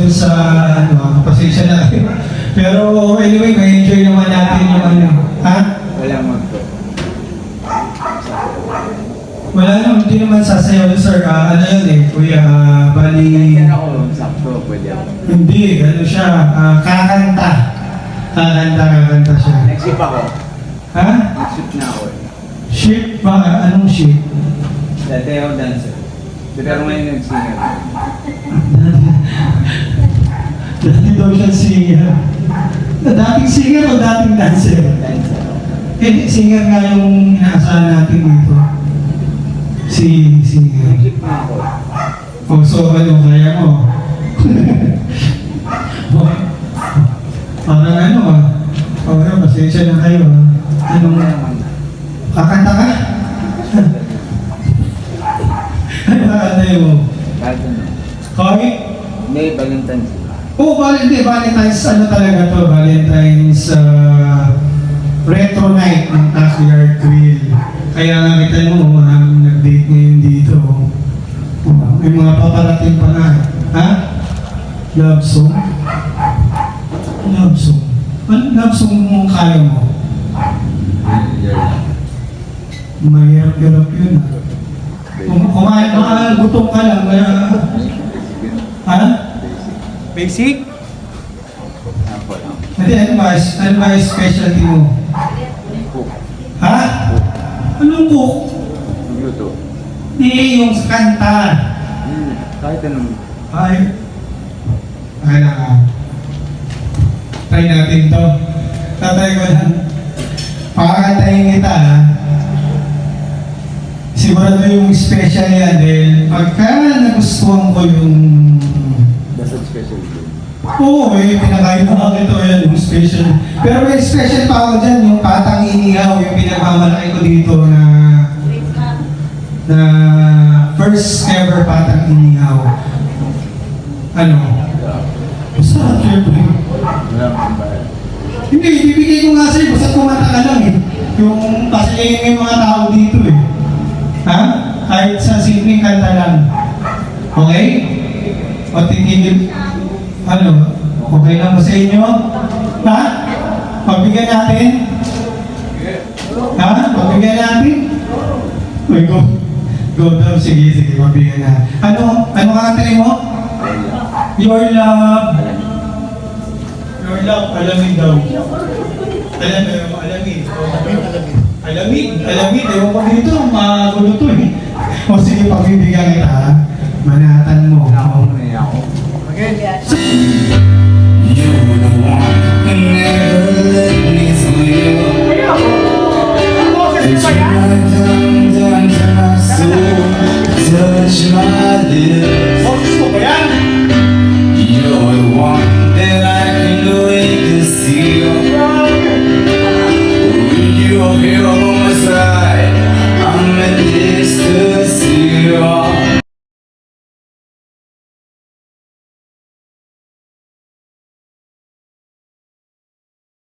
dun sa, ano, pasensya na kayo. Pero anyway, may enjoy naman natin yung ano. Ha? Wala magto. Wala naman, hindi naman sasayaw, sir. Ano yun eh, kuya, bali... Yan ako, sakto, pwede ako. Hindi, ano siya, kakanta. Kakanta siya. Nag-ship ako. Ha? Nag-ship na ako eh. Ship ba? Anong ship? Dati ako dancer. Pero ngayon nag-singer. Dati daw siya singer. Dating singer o dating dancer? Dancer. Eh, singer nga yung inaasahan natin dito. Si singer. Nag-ship na ako. O, so ano, kaya mo? Parang ano parang pasensya na kayo Anong, kakanta ka? Ano kakanta mo? Kahit ano. Koy? Hindi, Valentine's. Oo, Valentine's, ano talaga to? Valentine's retro night ng Backyard Grill. Kaya nga kita mo, maraming nag-date ngayon dito. May mga paparating pa na. Ha? Love song? Love song? Ano love song mo kaya mo? Mahirap-hirap yun. Kumain ka, gutom ka lang. Ha? Basic? Ako lang. Hindi, ano ba yung specialty mo? Cook. Ha? Anong cook? Magluto. Hindi, yung sa kanta. Kahit anong. Ay. Ay na. Try natin to. Tatry ko lang. Pakakantayin kita ha. Sigurado yung special yan dahil pagka nagustuhan ko yung... That's a special food. Oo, pinakain mo ako ito yan, yung special. Pero may special pa ako dyan, yung patang inihaw, yung pinagmamalaki ko dito na first ever patang inihaw. Ano? Masarap syempre. Wala akong bayad. Hindi, ibibigay ko nga sa'yo, basta kumanta ka lang eh. Yung kasi yung mga tao dito eh. Ha? Kahit sa simpleng kanta lang. Okay? O titigil, ano, okay lang ba sa inyo? Ha? Pagbigyan natin? Ha? Pagbigyan natin? Uy, go daw. Sige, pagbigyan na. Ano kakantarin mo? Your love. Your love, alamig daw. Alamig. Ewan ko dito, magulo to eh. O sige, pagbibigyan kita ha. Manatan mo. Wala akong naiyak ako. Okay.